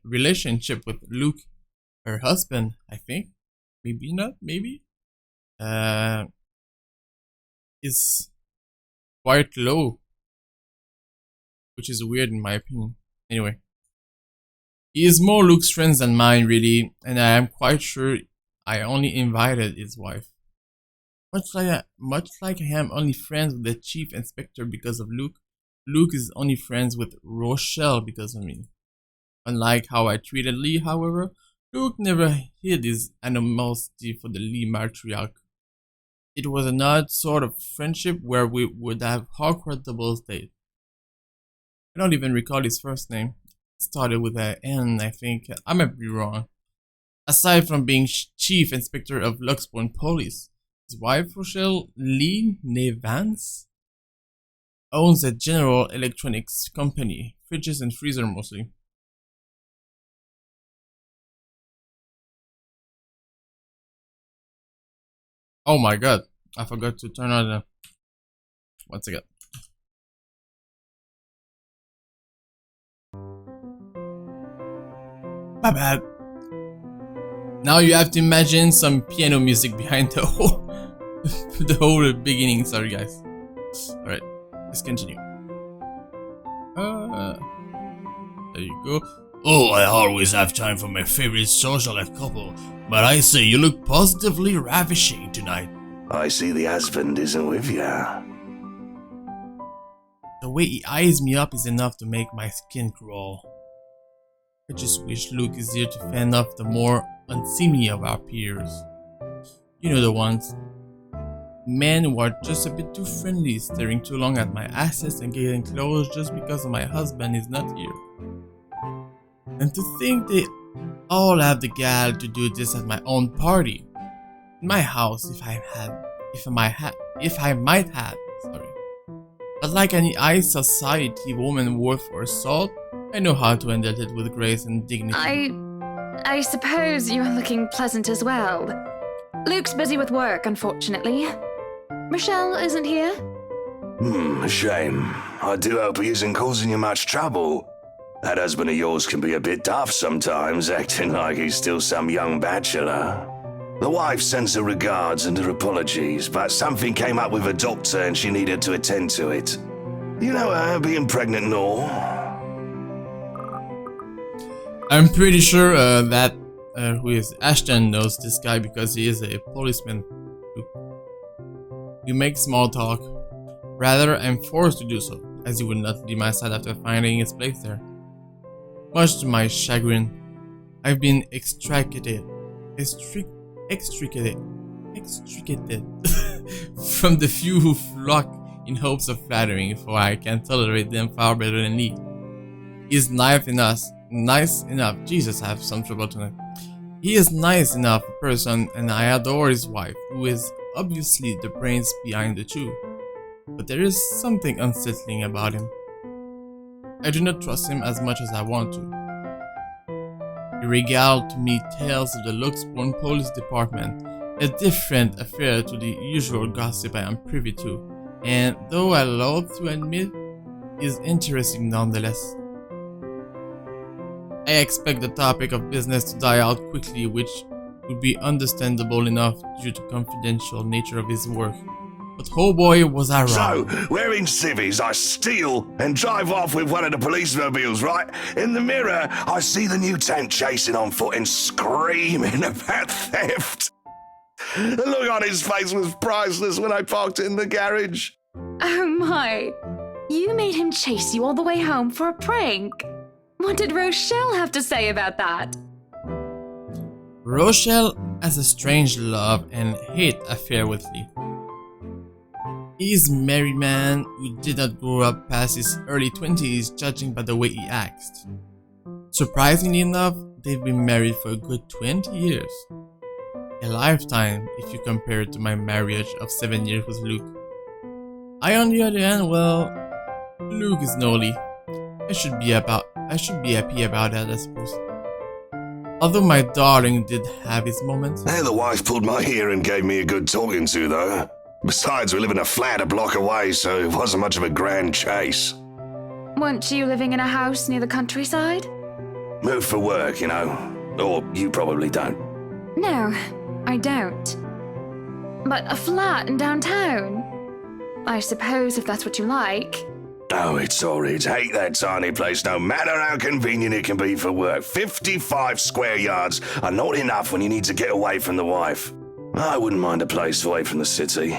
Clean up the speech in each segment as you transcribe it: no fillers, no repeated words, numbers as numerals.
relationship with Luke, her husband, I think, maybe not, maybe, uh, is quite low, which is weird in my opinion. Anyway, he is more Luke's friend than mine, really, and I am quite sure I only invited his wife. Much like I am only friends with the chief inspector because of Luke, Luke is only friends with Rochelle because of me. Unlike how I treated Lee, however, Luke never hid his animosity for the Lee matriarch. It was an odd sort of friendship where we would have awkward double dates. I don't even recall his first name. It started with an N, I think. I might be wrong. Aside from being chief inspector of Luxbourne Police, his wife Rochelle Lee Vance owns a General Electronics company, fridges and freezer mostly. Oh my god, I forgot to turn on the... Once again. My bad. Now you have to imagine some piano music behind the whole the whole beginning. Sorry guys. Alright, let's continue. There you go. Oh, I always have time for my favorite socialite couple, but I say you look positively ravishing tonight. I see the husband isn't with ya. The way he eyes me up is enough to make my skin crawl. I just wish Luke is here to fend off the more unseemly of our peers. You know the ones. Men who are just a bit too friendly, staring too long at my assets and getting close just because my husband is not here. And to think they all have the gall to do this at my own party. In my house, if I might have, sorry. But like any high society woman worth for assault, I know how to handle it with grace and dignity. I suppose you're looking pleasant as well. Luke's busy with work, unfortunately. Michelle isn't here? A shame. I do hope he isn't causing you much trouble. That husband of yours can be a bit daft sometimes, acting like he's still some young bachelor. The wife sends her regards and her apologies, but something came up with her doctor and she needed to attend to it. You know her, being pregnant and all. I'm pretty sure that who is Ashton knows this guy because he is a policeman. You make small talk. Rather, I'm forced to do so, as he would not leave my side after finding his place there. Much to my chagrin, I've been extricated from the few who flock in hopes of flattering, for I can tolerate them far better than he. He is nice enough. Jesus, I have some trouble tonight. He is nice enough a person, and I adore his wife, who is obviously the brains behind the two. But there is something unsettling about him. I do not trust him as much as I want to. He regaled to me tales of the Luxbourne Police Department, a different affair to the usual gossip I am privy to, and though I loathe to admit, is interesting nonetheless. I expect the topic of business to die out quickly, which would be understandable enough due to confidential nature of his work. But oh boy, was I wrong. So, we're in civvies, I steal and drive off with one of the police mobiles, right? In the mirror, I see the new tank chasing on foot and screaming about theft. The look on his face was priceless when I parked it in the garage. Oh my. You made him chase you all the way home for a prank. What did Rochelle have to say about that? Rochelle has a strange love and hate affair with Lee. He is a married man who did not grow up past his early 20s, judging by the way he acts. Surprisingly enough, they've been married for a good 20 years. A lifetime if you compare it to my marriage of 7 years with Luke. I, on the other hand, well, Luke is no Lee. I should be happy about that, I suppose. Although my darling did have his moments. Hey, the wife pulled my ear and gave me a good talking to, though. Besides, we live in a flat a block away, so it wasn't much of a grand chase. Weren't you living in a house near the countryside? Move for work, you know. Or you probably don't. No, I don't. But a flat in downtown? I suppose if that's what you like. Oh, it's horrid. Hate that tiny place, no matter how convenient it can be for work. 55 square yards are not enough when you need to get away from the wife. I wouldn't mind a place away from the city.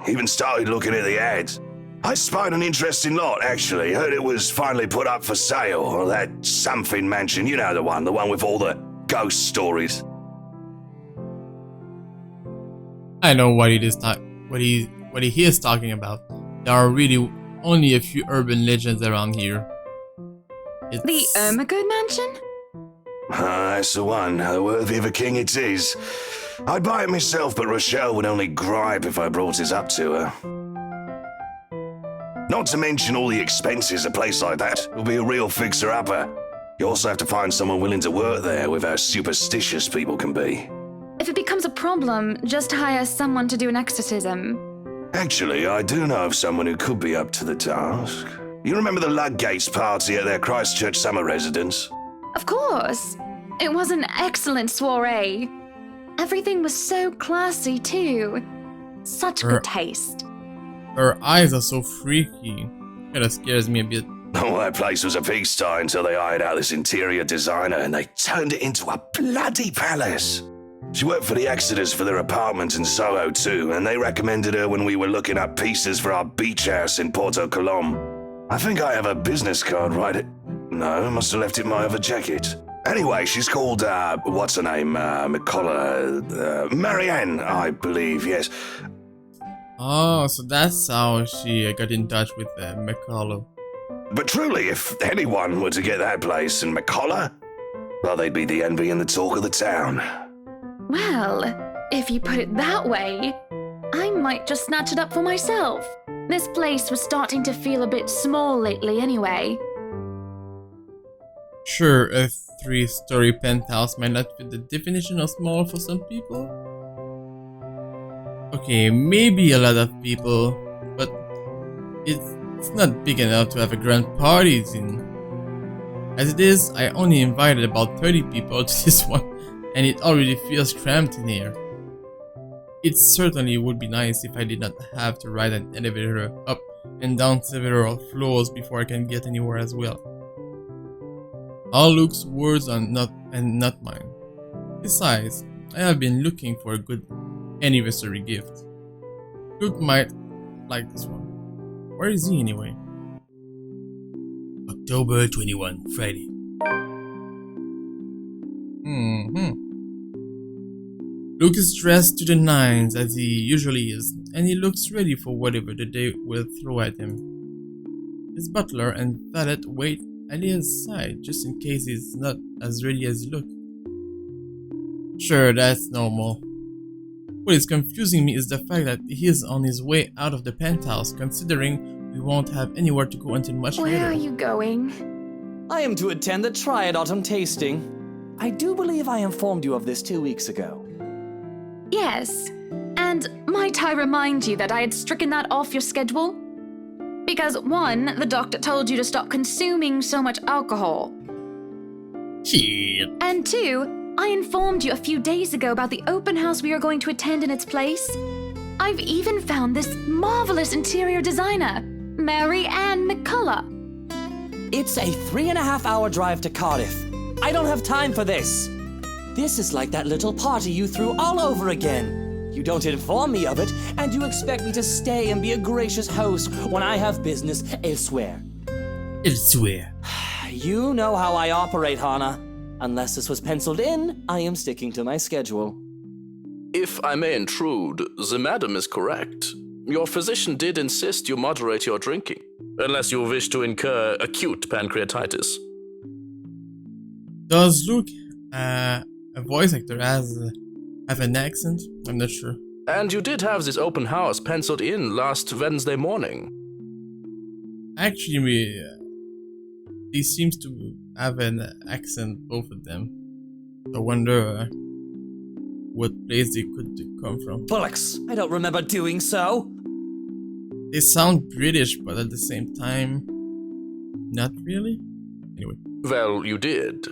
Even started looking at the ads. I spied an interesting lot, actually. Heard it was finally put up for sale. Or that something mansion, you know the one with all the ghost stories. I know what he is talking about. There are really only a few urban legends around here. It's... The Ermagood Mansion? That's the one. Worthy of a king it is. I'd buy it myself, but Rochelle would only gripe if I brought it up to her. Not to mention all the expenses a place like that will be a real fixer-upper. You also have to find someone willing to work there with how superstitious people can be. If it becomes a problem, just hire someone to do an exorcism. Actually, I do know of someone who could be up to the task. You remember the Ludgates party at their Christchurch summer residence? Of course. It was an excellent soiree. Everything was so classy, too. Such good taste. Her eyes are so freaky. Kinda scares me a bit. Oh, that place was a pigsty until they hired out this interior designer and they turned it into a bloody palace. She worked for the Exodus for their apartment in Soho too, and they recommended her when we were looking up pieces for our beach house in Porto Colom. I think I have a business card No, I must have left it in my other jacket. Anyway, she's called, what's her name? Marianne, I believe, yes. Oh, so that's how she got in touch with McCullough. But truly, if anyone were to get that place in McCullough, well, they'd be the envy and the talk of the town. Well, if you put it that way, I might just snatch it up for myself. This place was starting to feel a bit small lately anyway. Sure, a 3-story penthouse might not fit the definition of small for some people. Okay, maybe a lot of people, but it's not big enough to have a grand parties in. As it is, I only invited about 30 people to this one, and it already feels cramped in here. It certainly would be nice if I did not have to ride an elevator up and down several floors before I can get anywhere as well. All Luke's words are not mine. Besides, I have been looking for a good anniversary gift. Luke might like this one. Where is he anyway? October 21, Friday. Luke is dressed to the nines as he usually is, and he looks ready for whatever the day will throw at him. His butler and valet wait at his side just in case he's not as ready as he looks. Sure, that's normal. What is confusing me is the fact that he is on his way out of the penthouse, considering we won't have anywhere to go until much later. Where are you going? I am to attend the Triad Autumn Tasting. I do believe I informed you of this 2 weeks ago. Yes. And might I remind you that I had stricken that off your schedule? Because 1, the doctor told you to stop consuming so much alcohol. Shit. And 2, I informed you a few days ago about the open house we are going to attend in its place. I've even found this marvelous interior designer, Mary Ann McCullough. It's a 3.5-hour drive to Cardiff. I don't have time for this. This is like that little party you threw all over again. You don't inform me of it, and you expect me to stay and be a gracious host when I have business elsewhere. Elsewhere. You know how I operate, Hannah. Unless this was penciled in, I am sticking to my schedule. If I may intrude, the madam is correct. Your physician did insist you moderate your drinking, unless you wish to incur acute pancreatitis. Does Luke, a voice actor, have an accent? I'm not sure. And you did have this open house penciled in last Wednesday morning. Actually, he seems to have an accent, both of them. I wonder what place they could come from. Bullocks, I don't remember doing so. They sound British, but at the same time, not really. Anyway. Well, you did.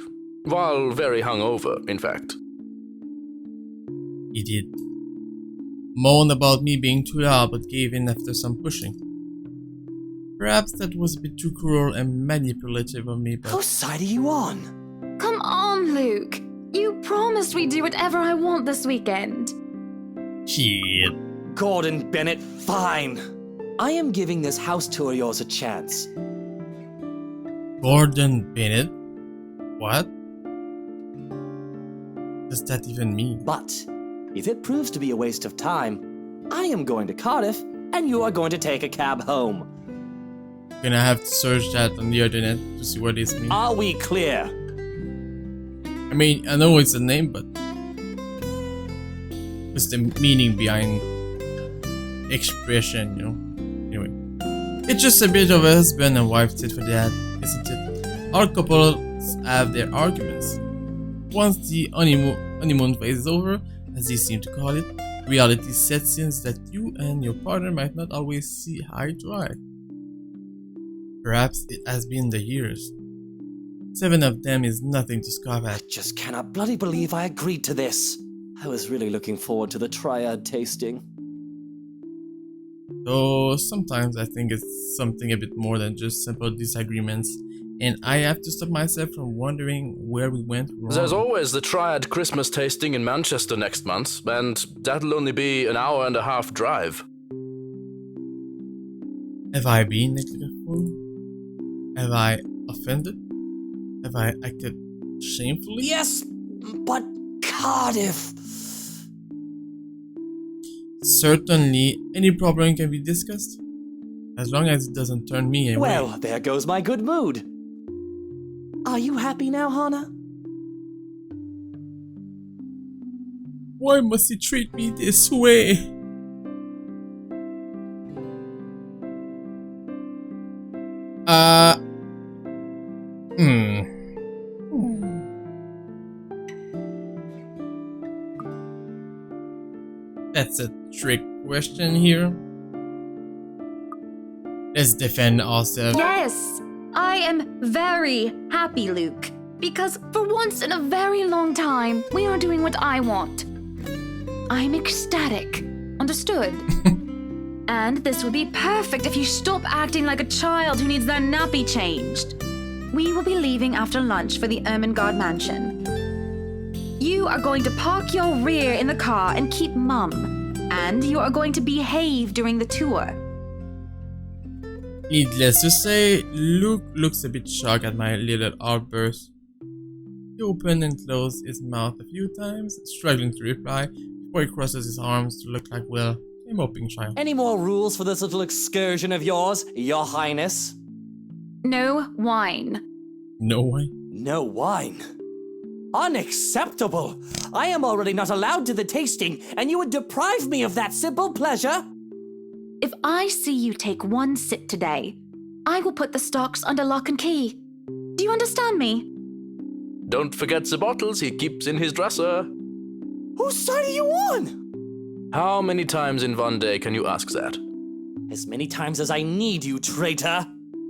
While very hungover, in fact. He did. Moaned about me being too loud but gave in after some pushing. Perhaps that was a bit too cruel and manipulative of me, but Whose side are you on? Come on, Luke. You promised we'd do whatever I want this weekend. shit. Gordon Bennett, fine. I am giving this house tour of yours a chance. Gordon Bennett? What does that even mean? But if it proves to be a waste of time, I am going to Cardiff and you are going to take a cab home. Gonna have to search that on the internet to see what this means. Are we clear? I mean, I know it's a name, but what's the meaning behind expression, you know? Anyway, it's just a bit of a husband and wife tit for that, isn't it? All couples have their arguments. Once the honeymoon phase is over, as they seem to call it, reality sets in that you and your partner might not always see eye to eye. Perhaps it has been the years. 7 of them is nothing to scoff I at. just cannot bloody believe I agreed to this. I was really looking forward to the triad tasting. Though sometimes I think it's something a bit more than just simple disagreements, and I have to stop myself from wondering where we went wrong. There's always the Triad Christmas tasting in Manchester next month, and that'll only be an hour and a half drive. Have I been neglectful? Have I offended? Have I acted shamefully? Yes, but Cardiff. Certainly, any problem can be discussed, as long as it doesn't turn me away. Well, there goes my good mood. Are you happy now, Hannah? Why must he treat me this way? That's a trick question here. Let's defend ourselves. Yes, I am very happy, Luke. Because for once in a very long time, we are doing what I want. I'm ecstatic. Understood? And this would be perfect if you stop acting like a child who needs their nappy changed. We will be leaving after lunch for the Ermengarde mansion. You are going to park your rear in the car and keep mum. And you are going to behave during the tour. Needless to say, Luke looks a bit shocked at my little outburst. He opened and closed his mouth a few times, struggling to reply, before he crosses his arms to look like, well, a moping child. Any more rules for this little excursion of yours, Your Highness? No wine. No way. No wine. Unacceptable! I am already not allowed to the tasting, and you would deprive me of that simple pleasure? If I see you take one sip today, I will put the stocks under lock and key. Do you understand me? Don't forget the bottles he keeps in his dresser. Whose side are you on? How many times in one day can you ask that? As many times as I need you, traitor.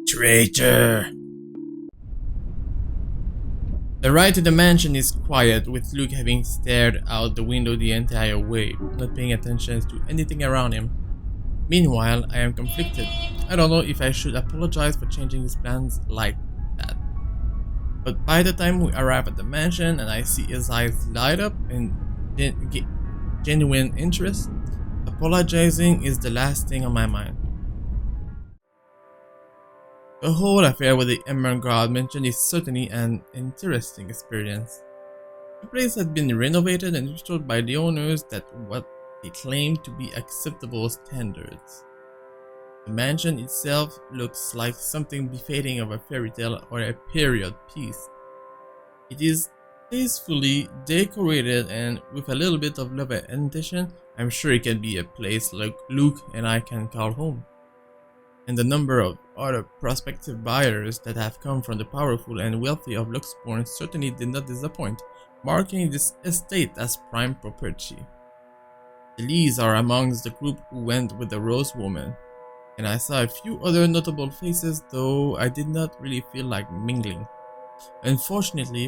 Traitor! The ride to the mansion is quiet, with Luke having stared out the window the entire way, not paying attention to anything around him. Meanwhile, I am conflicted. I don't know if I should apologize for changing his plans like that. But by the time we arrive at the mansion and I see his eyes light up in genuine interest, apologizing is the last thing on my mind. The whole affair with the Ermengarde mansion is certainly an interesting experience. The place had been renovated and restored by the owners at what they claim to be acceptable standards. The mansion itself looks like something befitting of a fairy tale or a period piece. It is tastefully decorated, and with a little bit of love and attention, I'm sure it can be a place like Luke and I can call home. And the number of other prospective buyers that have come from the powerful and wealthy of Luxbourne certainly did not disappoint, marking this estate as prime property. The Lees are amongst the group who went with the Rose Woman, and I saw a few other notable faces, though I did not really feel like mingling. Unfortunately,